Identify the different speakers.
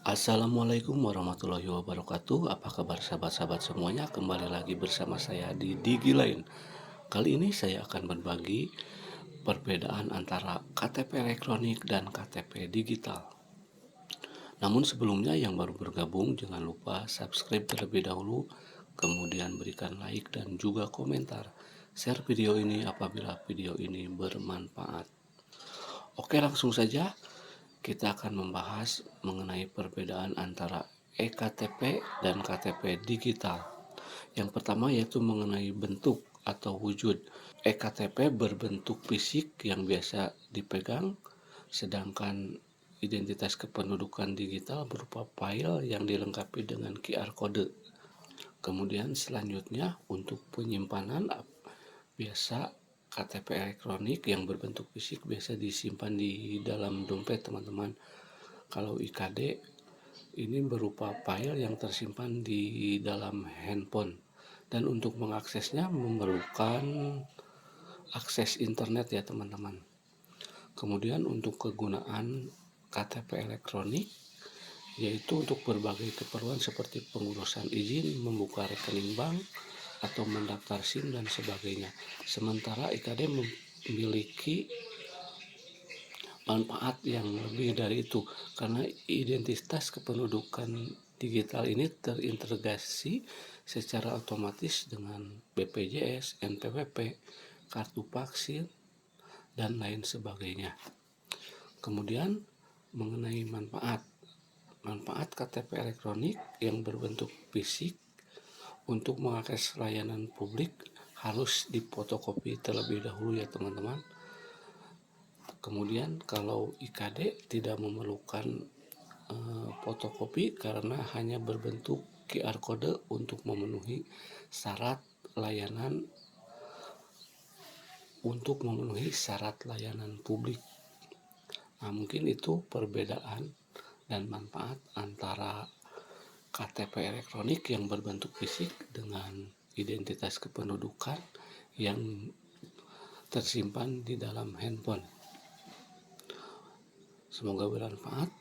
Speaker 1: Assalamualaikum warahmatullahi wabarakatuh. Apa kabar sahabat-sahabat semuanya? Kembali lagi bersama saya di DigiLine. Kali ini saya akan berbagi perbedaan antara KTP elektronik dan KTP digital. Namun sebelumnya yang baru bergabung jangan lupa subscribe terlebih dahulu, kemudian berikan like dan juga komentar. Share video ini apabila video ini bermanfaat. Oke, langsung saja kita akan membahas mengenai perbedaan antara eKTP dan KTP digital. Yang pertama yaitu mengenai bentuk atau wujud. eKTP berbentuk fisik yang biasa dipegang, sedangkan identitas kependudukan digital berupa file yang dilengkapi dengan QR kode. Kemudian selanjutnya untuk penyimpanan biasa KTP elektronik yang berbentuk fisik biasa disimpan di dalam dompet, teman-teman. Kalau IKD ini berupa file yang tersimpan di dalam handphone, dan untuk mengaksesnya memerlukan akses internet ya teman-teman. Kemudian untuk kegunaan KTP elektronik yaitu untuk berbagai keperluan seperti pengurusan izin, membuka rekening bank, atau mendaftar SIM dan sebagainya. Sementara IKD memiliki manfaat yang lebih dari itu karena identitas kependudukan digital ini terintegrasi secara otomatis dengan BPJS, NPWP, kartu vaksin, dan lain sebagainya. Kemudian mengenai manfaat KTP elektronik yang berbentuk fisik untuk mengakses layanan publik harus difotokopi terlebih dahulu ya teman-teman. Kemudian kalau IKD tidak memerlukan fotokopi karena hanya berbentuk QR kode untuk memenuhi syarat layanan publik. Nah, mungkin itu perbedaan dan manfaat antara KTP elektronik yang berbentuk fisik dengan identitas kependudukan yang tersimpan di dalam handphone. Semoga bermanfaat.